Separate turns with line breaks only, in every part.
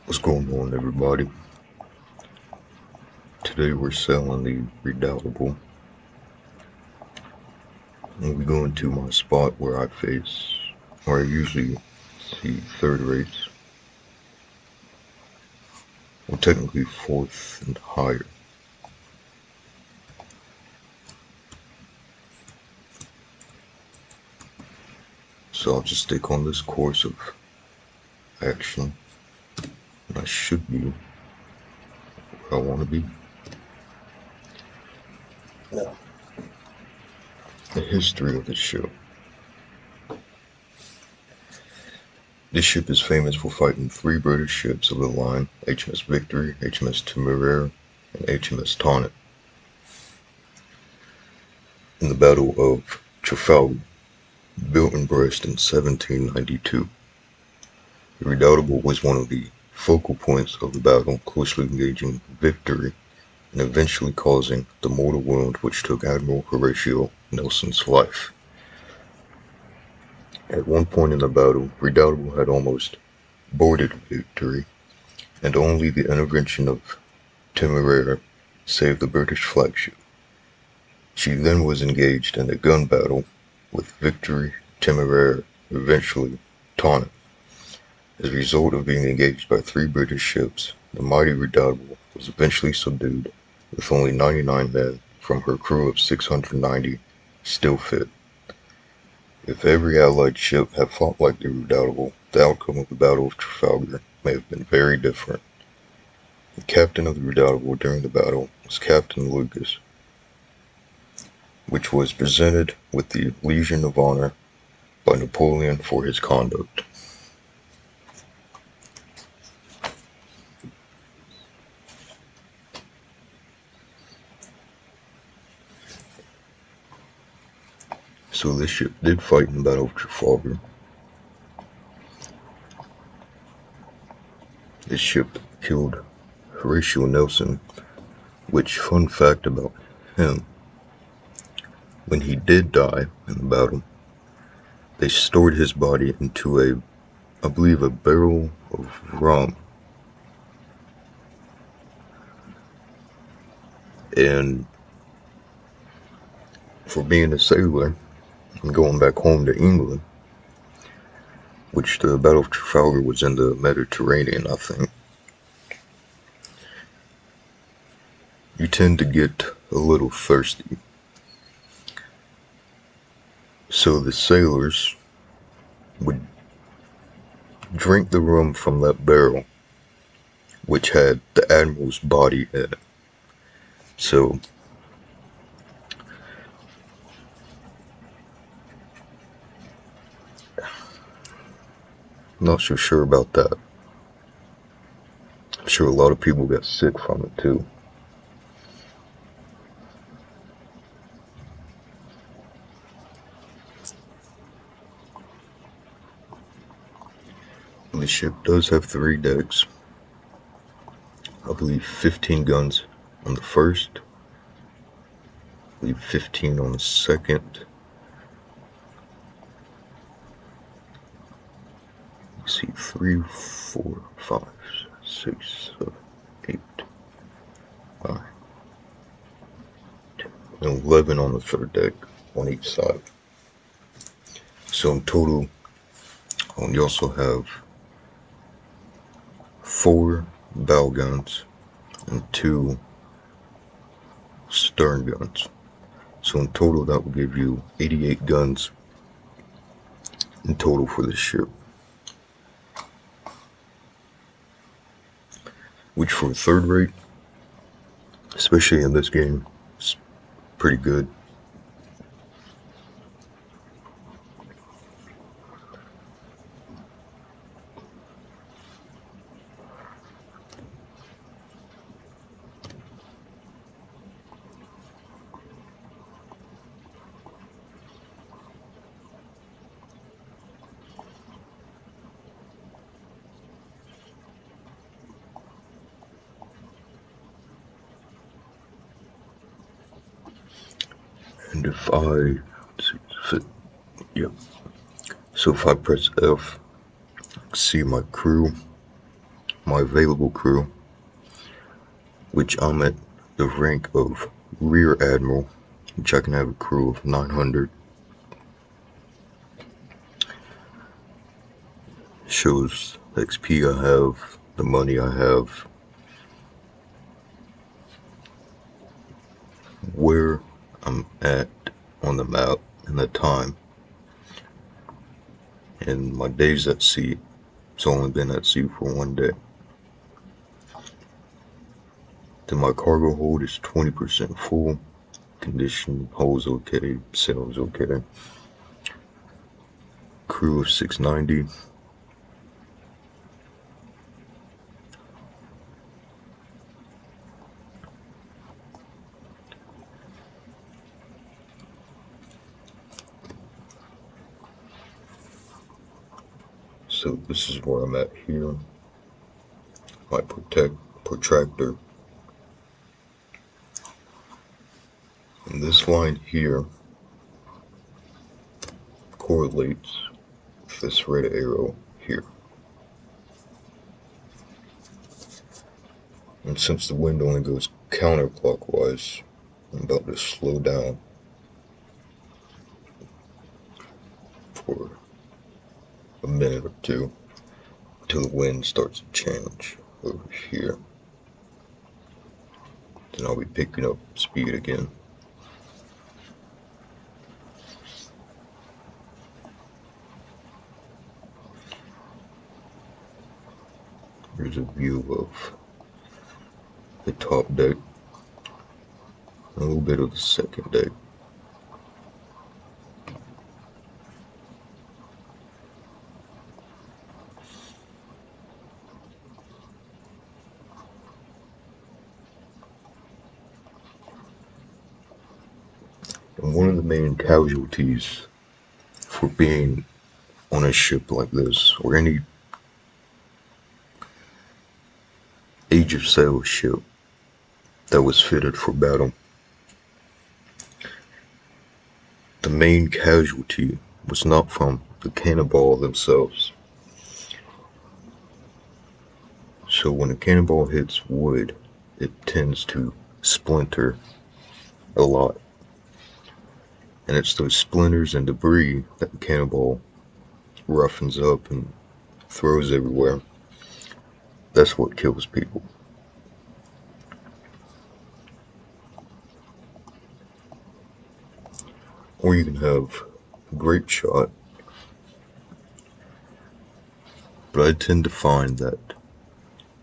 What's going on, everybody? Today we're selling the Redoutable, and we're going to my spot where I usually see third rates, well, technically fourth and higher. So I'll just stick on this course of action, and I should be where I want to be. Now, the history of the ship. This ship is famous for fighting three British ships of the line: HMS Victory, HMS Temeraire, and HMS Tonnant in the Battle of Trafalgar, built in Brest in 1792. The Redoutable was one of the focal points of the battle, closely engaging Victory and eventually causing the mortal wound which took Admiral Horatio Nelson's life. At one point in the battle, Redoutable had almost boarded Victory, and only the intervention of Temeraire saved the British flagship. She then was engaged in a gun battle with Victory, Temeraire, eventually Tonnant. As a result of being engaged by three British ships, the mighty Redoutable was eventually subdued, with only 99 men from her crew of 690 still fit. If every Allied ship had fought like the Redoutable, the outcome of the Battle of Trafalgar may have been very different. The captain of the Redoutable during the battle was Captain Lucas, which was presented with the Legion of Honor by Napoleon for his conduct. So this ship did fight in the Battle of Trafalgar. This ship killed Horatio Nelson, which, fun fact about him, when he did die in the battle, they stored his body into I believe a barrel of rum. And for being a sailor and going back home to England, which the Battle of Trafalgar was in the Mediterranean, I think, you tend to get a little thirsty. So the sailors would drink the rum from that barrel, which had the admiral's body in it. So not so sure about that. I'm sure a lot of people got sick from it too. The ship does have 3 decks. I believe 15 guns on the first. I believe 15 on the second. Let's see, 3, 4, 5, 6, 7, 8, 9, 10, and 11 on the third deck on each side. So in total, you also have 4 bow guns and 2 stern guns. So in total, that will give you 88 guns in total for this ship, which for a third rate, especially in this game, is pretty good. And if I, yep. So if I press F, see my crew, my available crew, which I'm at the rank of Rear Admiral, which I can have a crew of 900. Shows the XP I have, the money I have, where I'm at on the map, and the time. And my days at sea, it's only been at sea for 1 day. Then my cargo hold is 20% full. Condition, hole's okay, sail's okay. Crew of 690. So this is where I'm at here. My protractor. And this line here correlates with this red arrow here. And since the wind only goes counterclockwise, I'm about to slow down for a minute or two until the wind starts to change over here. Then I'll be picking up speed again. Here's a view of the top deck, and a little bit of the second deck. And one of the main casualties for being on a ship like this, or any age of sail ship that was fitted for battle, the main casualty was not from the cannonball themselves. So when a cannonball hits wood, it tends to splinter a lot. And it's those splinters and debris that the cannonball roughens up and throws everywhere. That's what kills people. Or you can have a great shot, but I tend to find that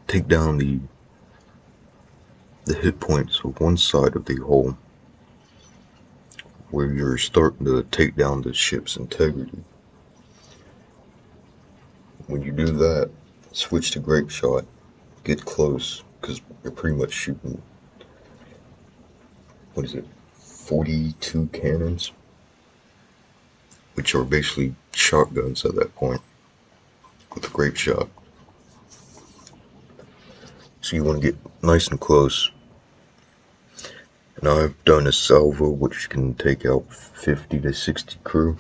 take down the hit points of one side of the hull, where you're starting to take down the ship's integrity. When you do that, switch to grape shot, get close, because you're pretty much shooting, 42 cannons, which are basically shotguns at that point, with a grape shot. So you want to get nice and close. And I've done a salvo which can take out 50 to 60 crew.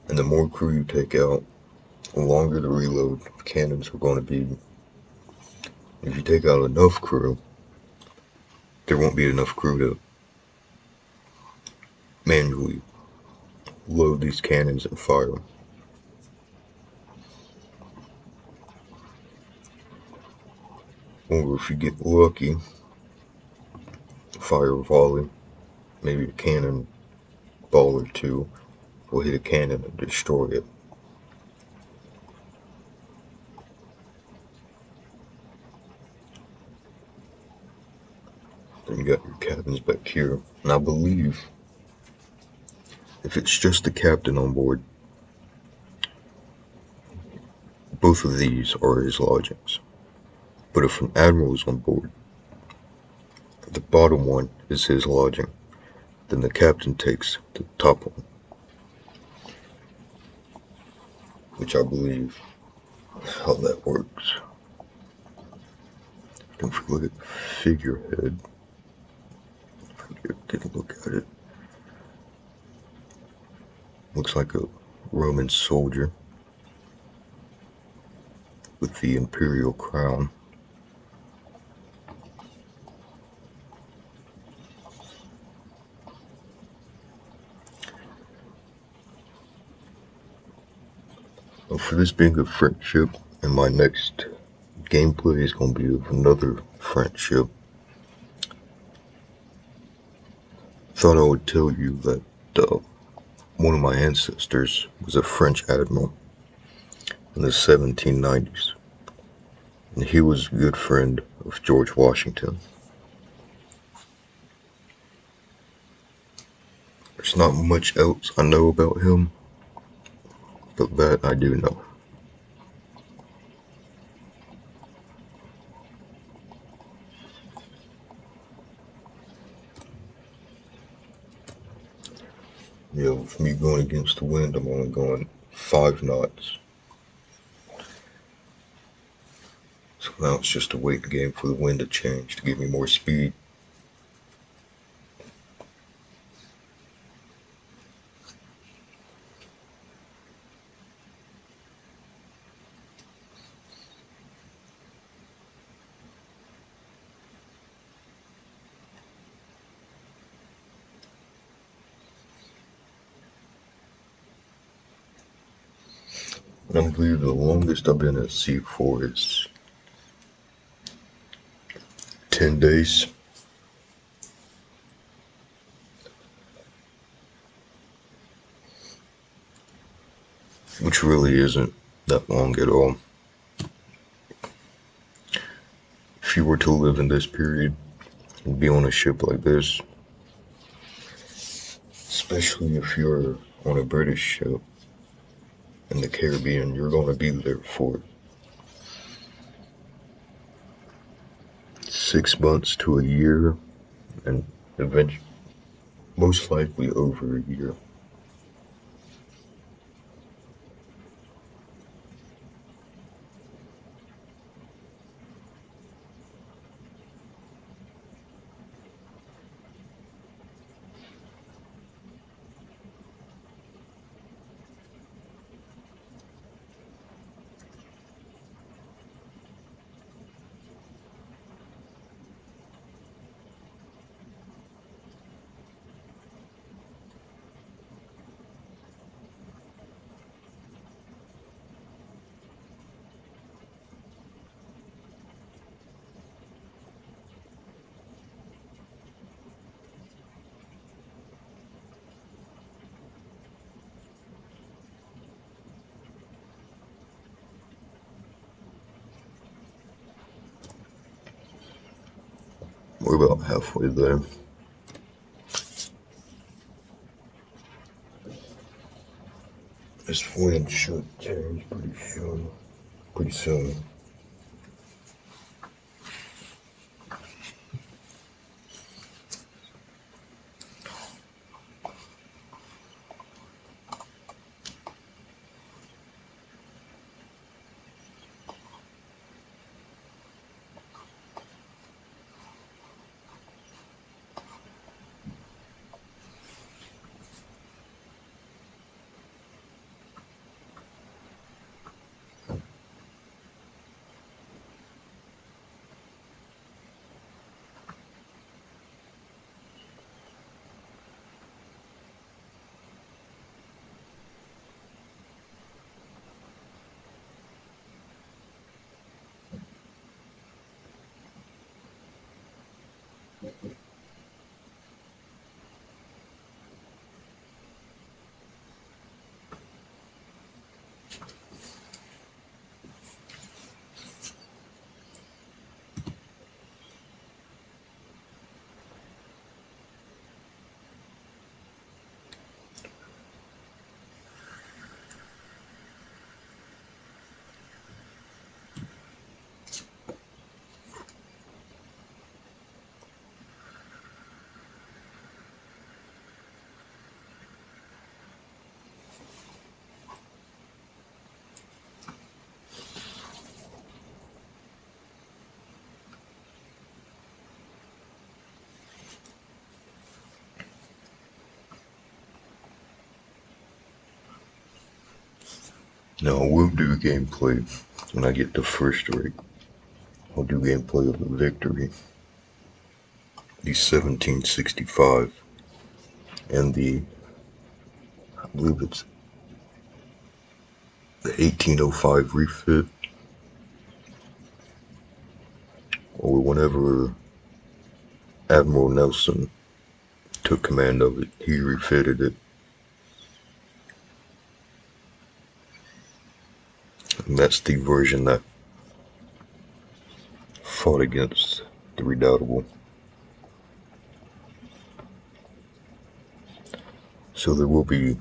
And the more crew you take out, the longer the reload cannons are going to be. If you take out enough crew, there won't be enough crew to manually load these cannons and fire them. Or if you get lucky, fire a volley, maybe a cannon ball or two will hit a cannon and destroy it. Then you got your cabins back here, and I believe if it's just the captain on board, both of these are his lodgings. But if an admiral is on board, the bottom one is his lodging, then the captain takes the top one, which I believe how that works. Don't forget figurehead. Get a look at it. Looks like a Roman soldier with the imperial crown. For this being a friendship, and my next gameplay is going to be of another friendship, thought I would tell you that one of my ancestors was a French admiral in the 1790s, and he was a good friend of George Washington. There's not much else I know about him, but that I do know. Yeah, with me going against the wind, I'm only going 5 knots. So now it's just a waiting game for the wind to change to give me more speed. And I believe the longest I've been at sea for is 10 days. Which really isn't that long at all. If you were to live in this period and be on a ship like this, especially if you're on a British ship in the Caribbean, you're going to be there for 6 months to a year, and eventually, most likely over a year. We're about halfway there. This wind should change pretty soon. Pretty soon. Now I will do gameplay when I get the first rate. I'll do gameplay of the Victory, the 1765, and I believe it's the 1805 refit, or whenever Admiral Nelson took command of it, he refitted it. And that's the version that fought against the Redoutable. So there will be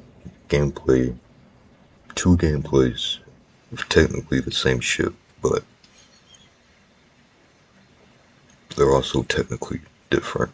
gameplay, two gameplays of technically the same ship, but they're also technically different.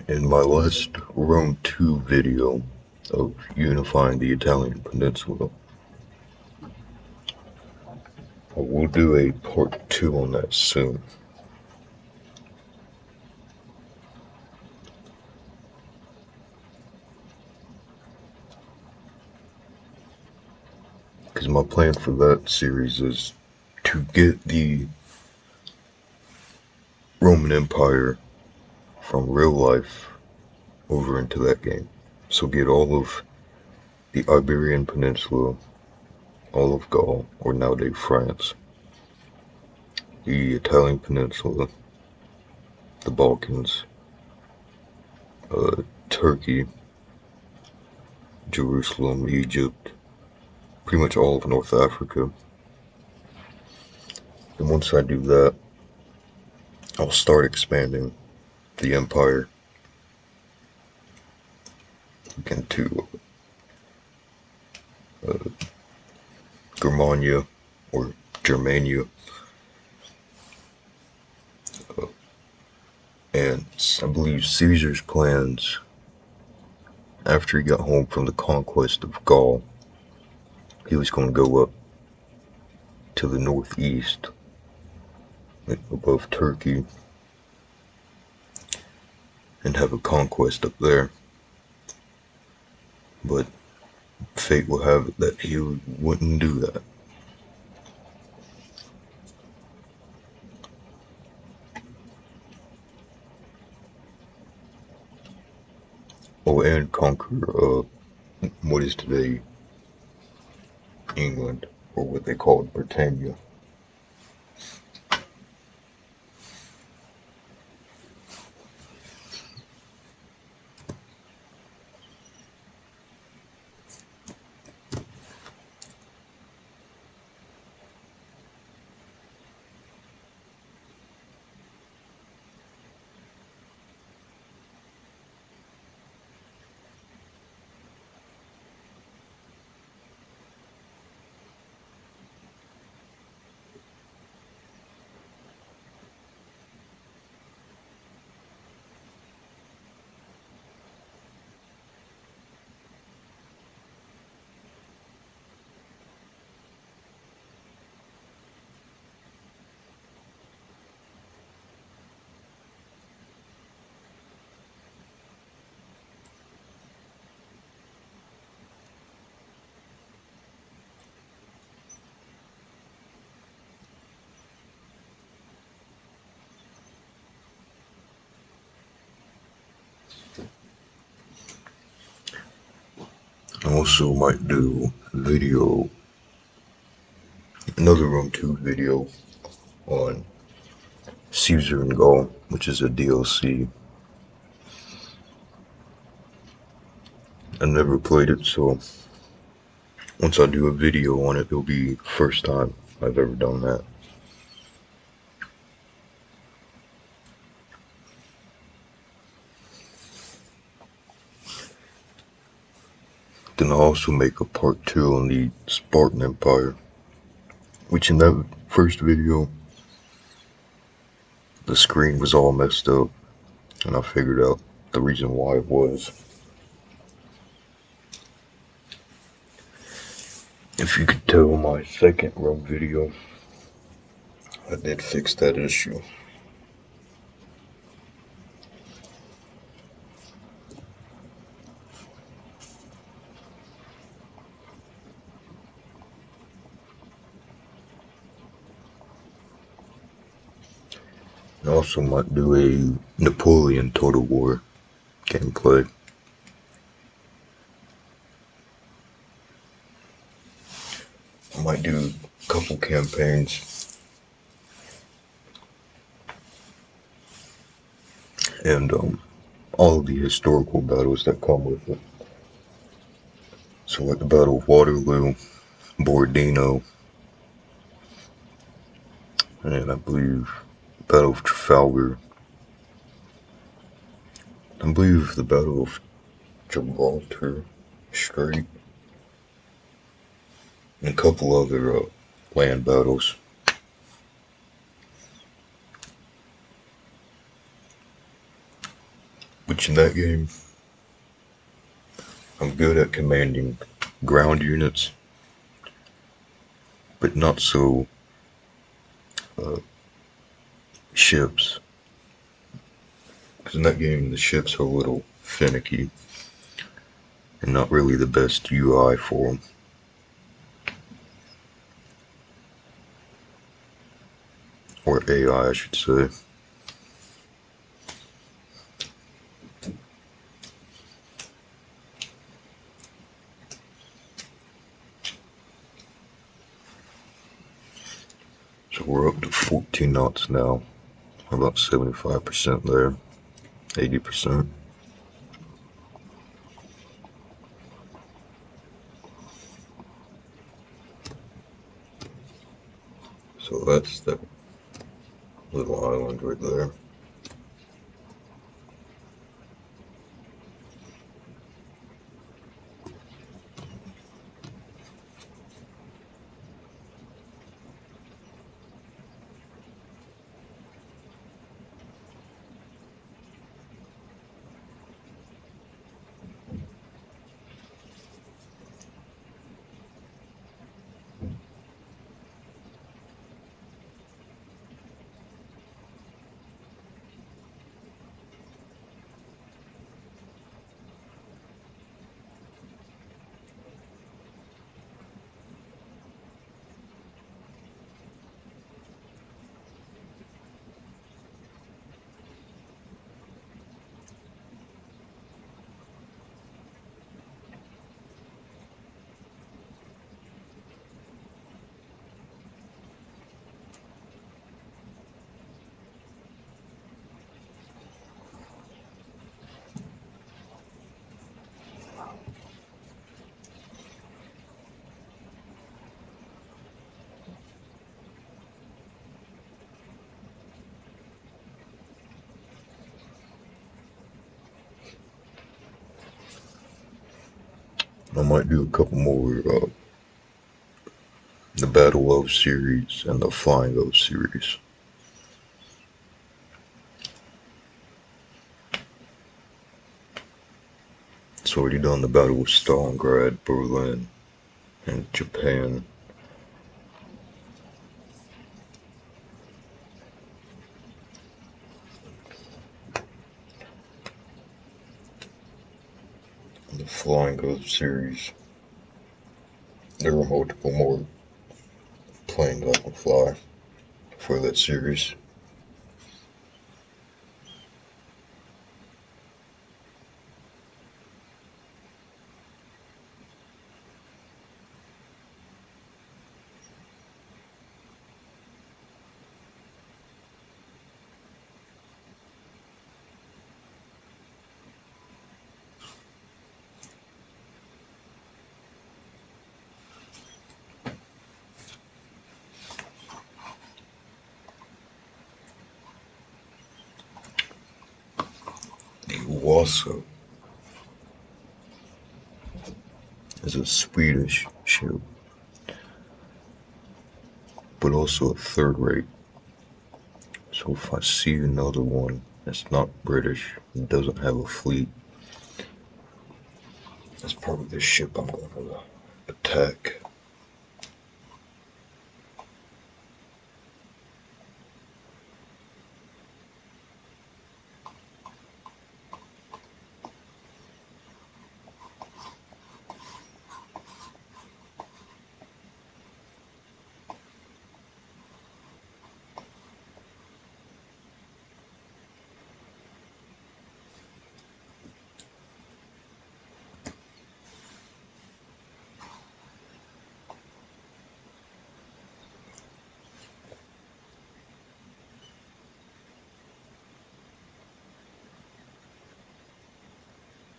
In my last Rome 2 video of unifying the Italian peninsula, I will do a part 2 on that soon. Because my plan for that series is to get the Roman Empire from real life over into that game. So get all of the Iberian Peninsula, all of Gaul, or nowadays France, the Italian Peninsula, the Balkans, Turkey, Jerusalem, Egypt, pretty much all of North Africa. And once I do that, I'll start expanding the empire into Germania or Germania, and I believe Caesar's plans after he got home from the conquest of Gaul, he was going to go up to the northeast, like above Turkey, and have a conquest up there. But fate will have it that he wouldn't do that. Oh, and conquer what is today England, or what they called Britannia. I also might do another Rome 2 video on Caesar and Gaul, which is a DLC. I never played it, so once I do a video on it, it'll be the first time I've ever done that. Then I'll also make a part 2 on the Spartan Empire, which in that first video, the screen was all messed up, and I figured out the reason why it was. If you could tell my second run video, I did fix that issue. I also might do a Napoleon Total War gameplay. I might do a couple campaigns and all of the historical battles that come with it. So like the Battle of Waterloo, Borodino, and I believe Battle of Trafalgar. I believe the Battle of Gibraltar Strait, and a couple other land battles. Which in that game, I'm good at commanding ground units, but not so uh, ships. Because in that game, the ships are a little finicky and not really the best UI for them. Or AI, I should say. So we're up to 14 knots now. About 75% there. 80%. So that's that little island right there. I might do a couple more the Battle of series and the Flying of series. It's already done the Battle of Stalingrad, Berlin, and Japan. The Flying of series. There are multiple more planes I can fly for that series. who also is a Swedish ship, but also a third rate. So if I see another one that's not British and doesn't have a fleet, that's probably the ship I'm going to attack.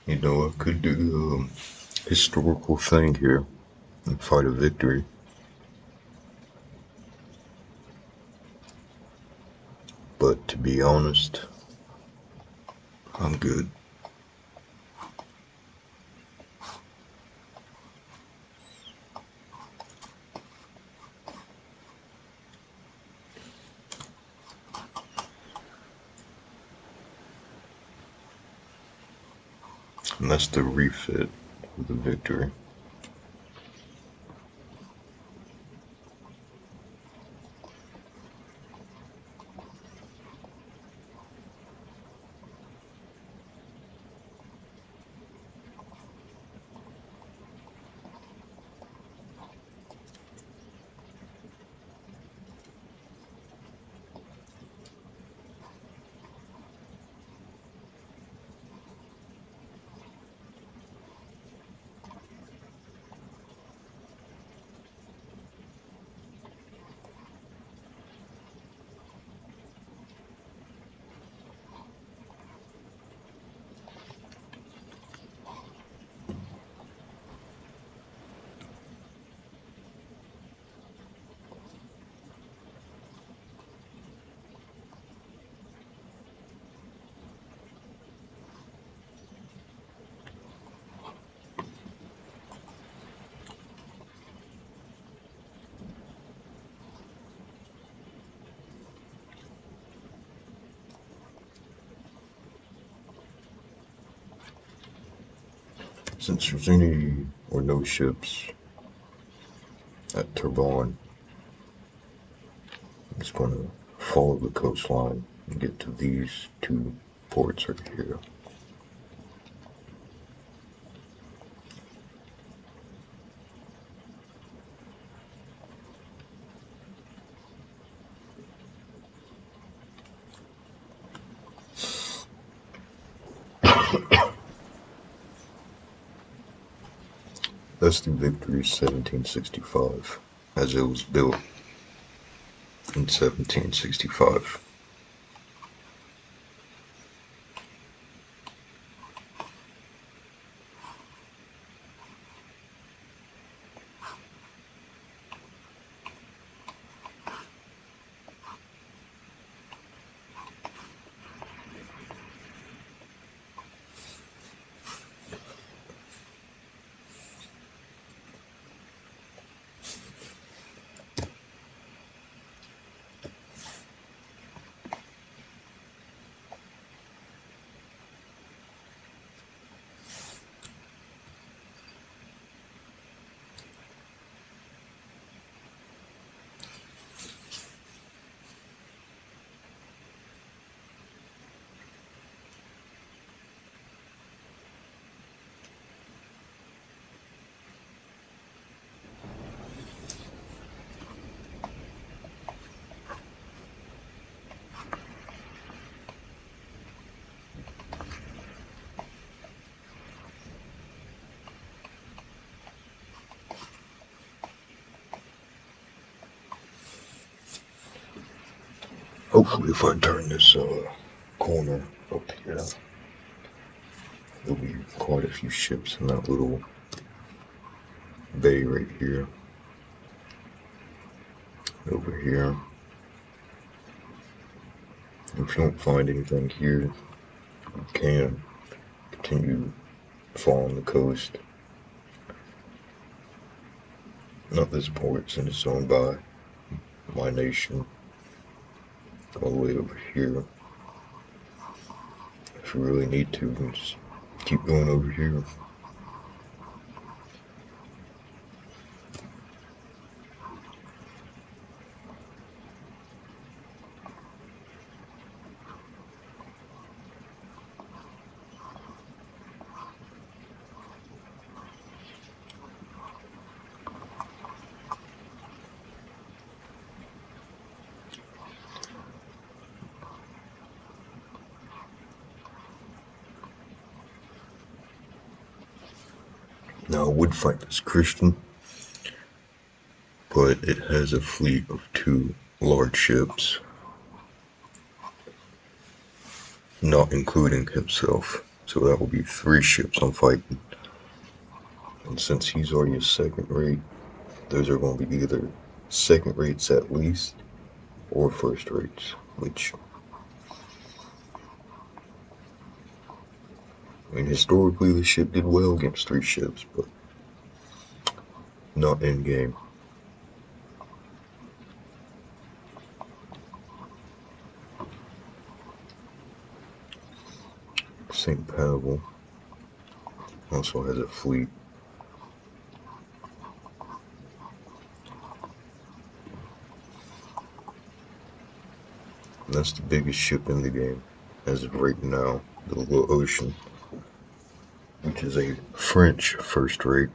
You know, I could do a historical thing here and fight a victory. But to be honest, I'm good. And that's the refit of the victory. Since there's any or no ships at Turbine, I'm just going to follow the coastline and get to these two ports right here. That's the Victory 1765, as it was built in 1765. Hopefully, if I turn this corner up here, there'll be quite a few ships in that little bay right here. Over here. If you don't find anything here, you can continue following the coast. Not this port, since it's owned by my nation, all the way over here. If you really need to, you can just keep going over here. Now, I would fight this Christian, but it has a fleet of 2 large ships, not including himself. So that will be 3 ships I'm fighting. And since he's already a second rate, those are going to be either second rates at least, or first rates, which, I mean, historically the ship did well against 3 ships, but not in game. St. Pavel also has a fleet. And that's the biggest ship in the game, as of right now, the Little Ocean, which is a French first rate.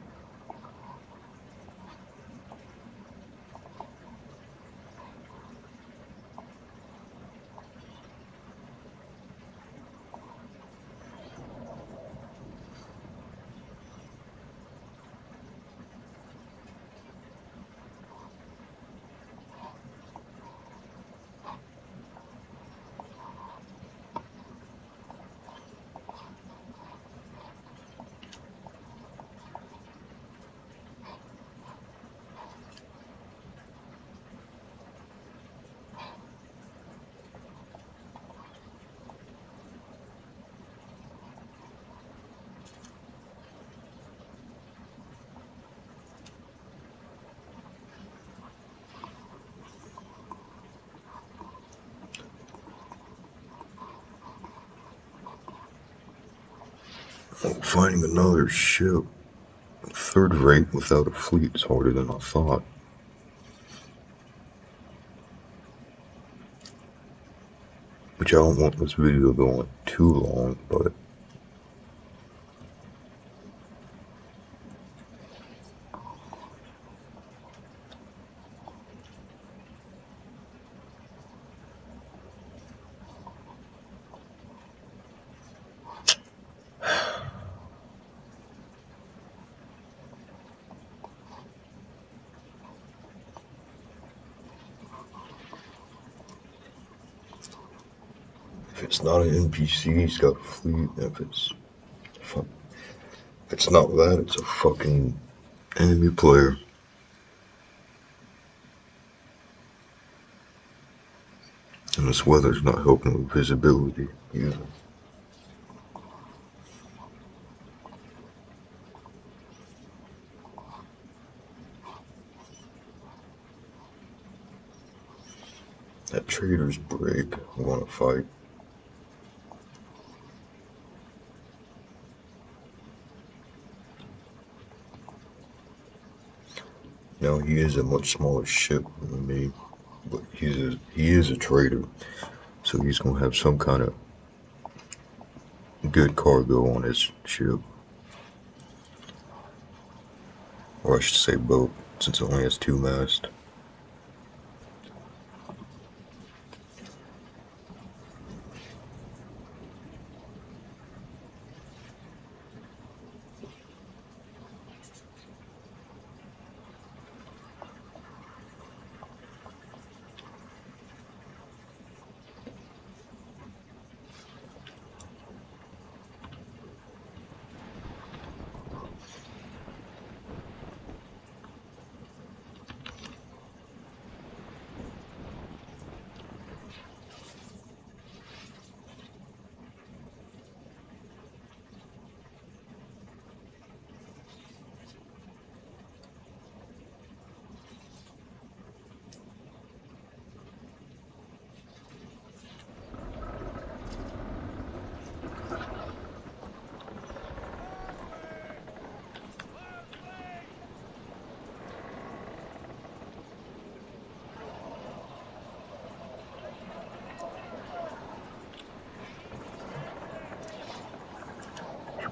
Finding another ship, third rate without a fleet, is harder than I thought. Which I don't want this video going too long, but if it's not an NPC, he's got a fleet. If it's not that, it's a fucking enemy player. And this weather's not helping with visibility either. That trader's brig, I want to fight. Now, he is a much smaller ship than me, but he is a trader, so he's gonna have some kind of good cargo on his ship. Or I should say boat, since it only has 2 masts.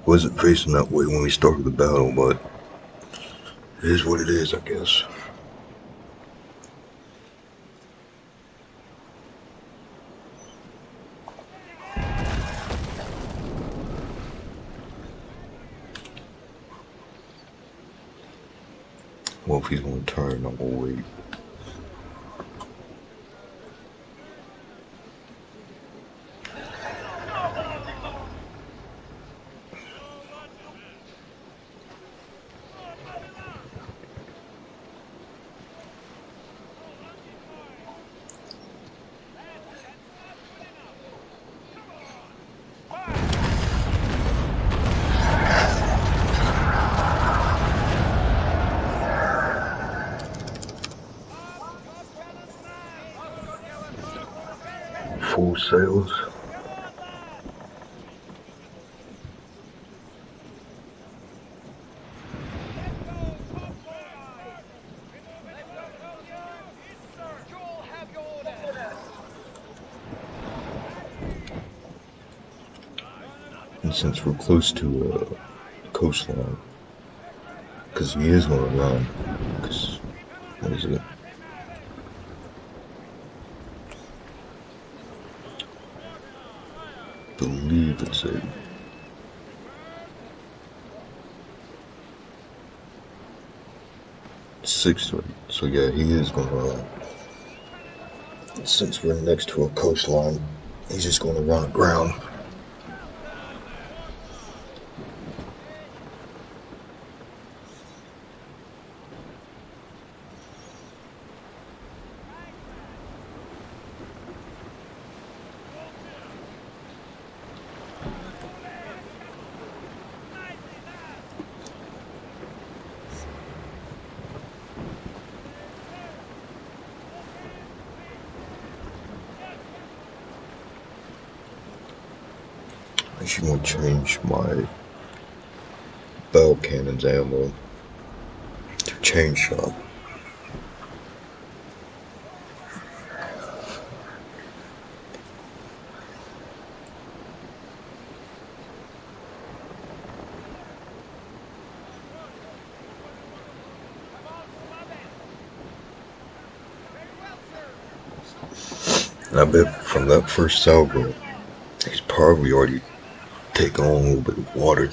Wasn't facing that way when we started the battle, but it is what it is, I guess. Well, if he's gonna turn, I'm gonna wait. Full sails. And since we're close to the coastline, because he is gonna run, because what is it? I believe it's a 6-3. So yeah, he is gonna run. Since we're next to a coastline, he's just gonna run aground. I should want to change my bow cannon's ammo to chain shot. And I bet from that first salvo, he's probably already taken on a little bit of water.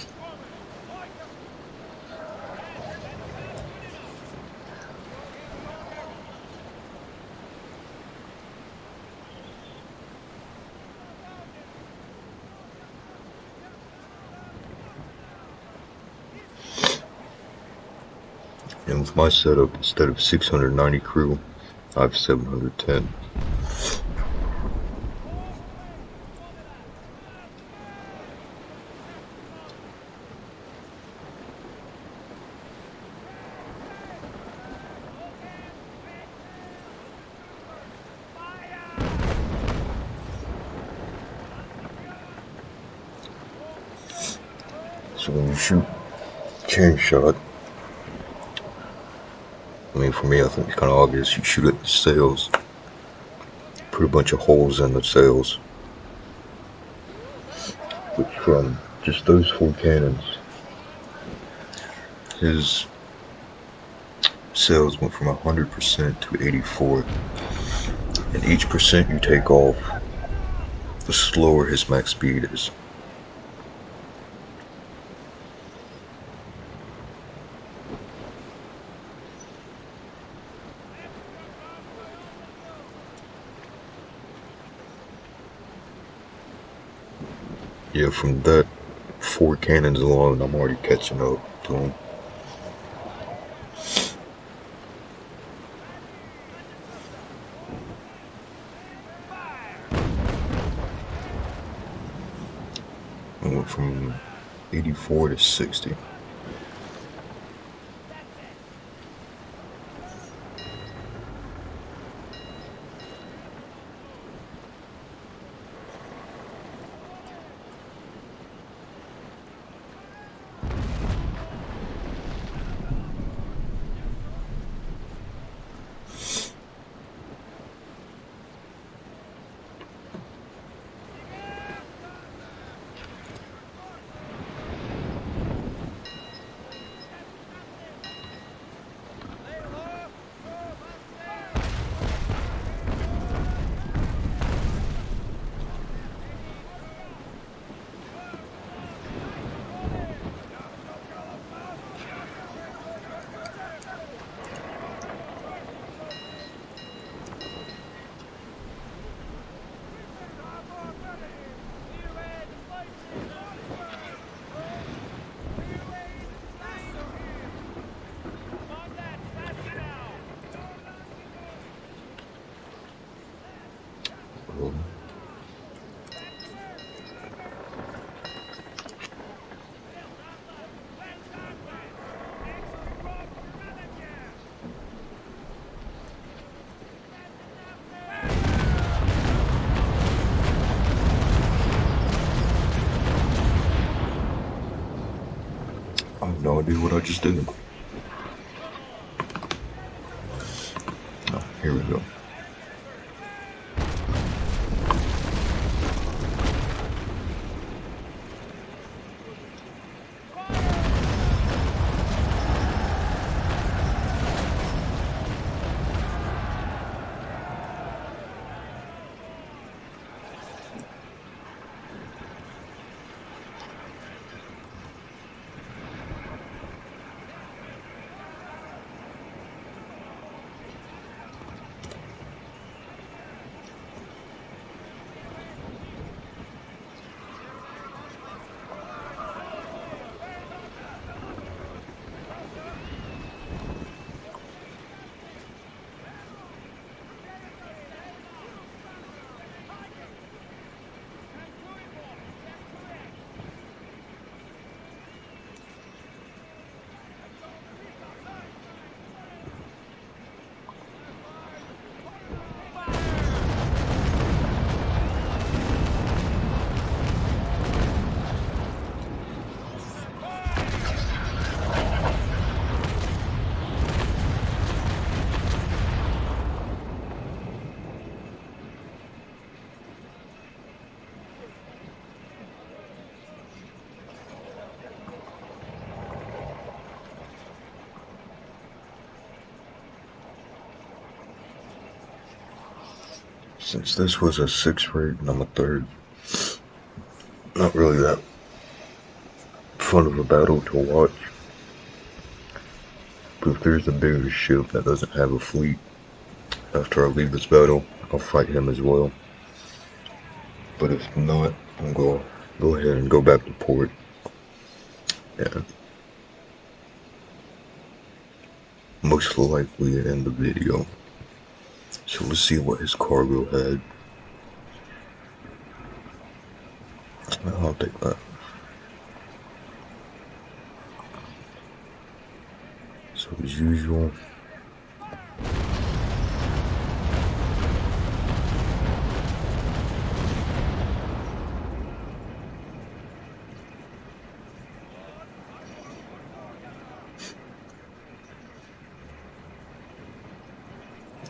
And with my setup, instead of 690 crew, I have 710. So when you shoot chain shot, I mean, for me, I think it's kind of obvious. You shoot at the sails, put a bunch of holes in the sails. But from just those 4 cannons, his sails went from 100% to 84. And each percent you take off, the slower his max speed is. Yeah, from that 4 cannons alone, I'm already catching up to him. I went from 84 to 60. I have no idea what I just did. Oh, here we go. Since this was a 6th rate and I'm a 3rd, not really that fun of a battle to watch. But if there's a bigger ship that doesn't have a fleet, after I leave this battle, I'll fight him as well. But if not, I'm gonna go ahead and go back to port. And most likely end the video. So let's see what his cargo had. I'll take that. So as usual,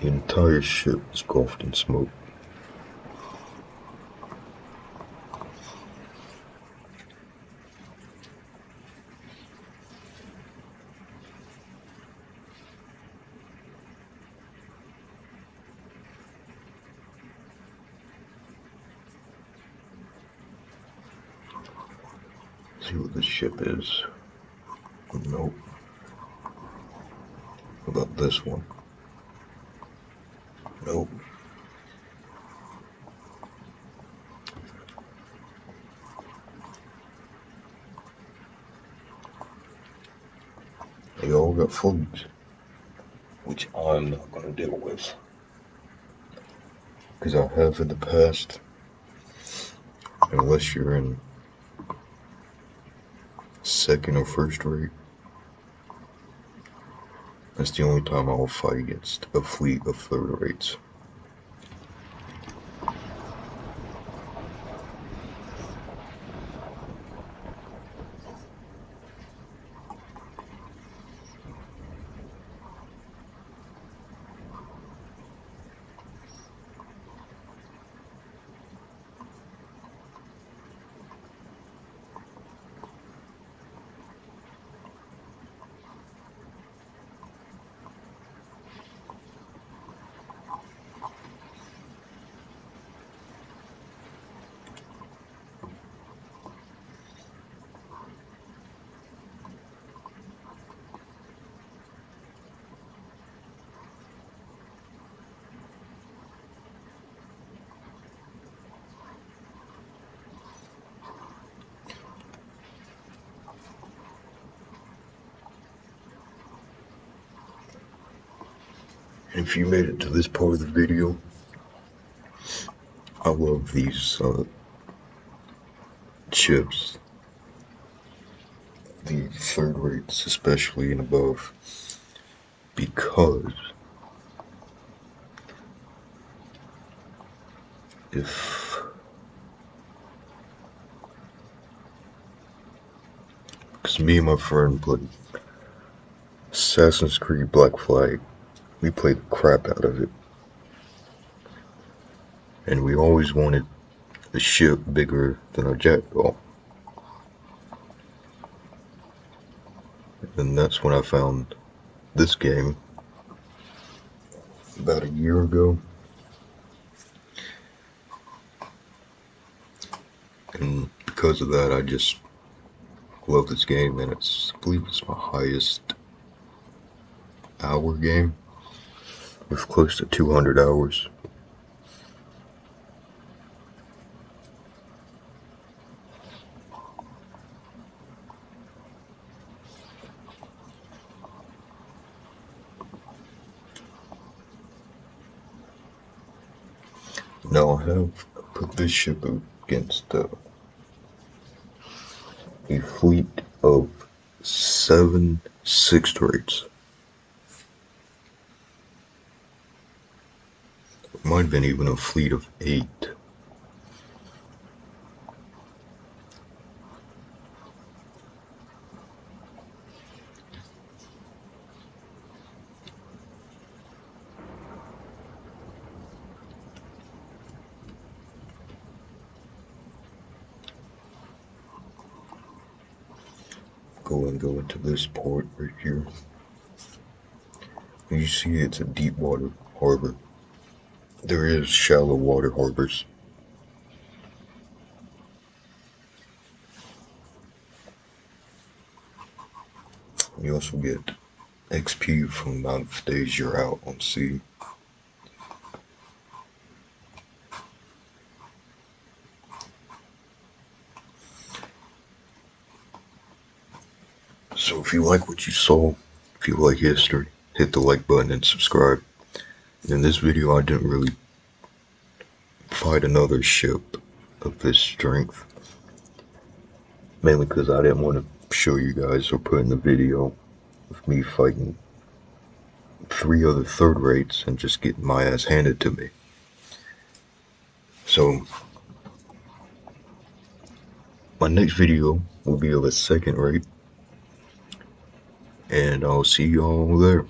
the entire ship is engulfed in smoke. See what this ship is. Nope. What about this one? Nope. They all got fleets, which I'm not gonna deal with. Because I have in the past, unless you're in 2nd or 1st rate. That's the only time I will fight against a fleet of 3rd rates. If you made it to this part of the video, I love these chips, the 3rd rates especially and above, because Cause me and my friend played Assassin's Creed Black Flag. We played the crap out of it. And we always wanted a ship bigger than our jackdaw. And that's when I found this game about a year ago. And because of that, I just love this game, and I believe it's my highest hour game with close to 200 hours. Now I have put this ship against a fleet of 7 sixth rates. It might have been even a fleet of 8. Go into this port right here. You see it's a deep water harbor. There is shallow water harbors. You also get XP from the amount of days you're out on sea. So if you like what you saw, if you like history, hit the like button and subscribe. In this video I didn't really fight another ship of this strength, mainly because I didn't want to show you guys or put in the video of me fighting 3 other third rates and just getting my ass handed to me. So my next video will be of a second rate, and I'll see y'all there.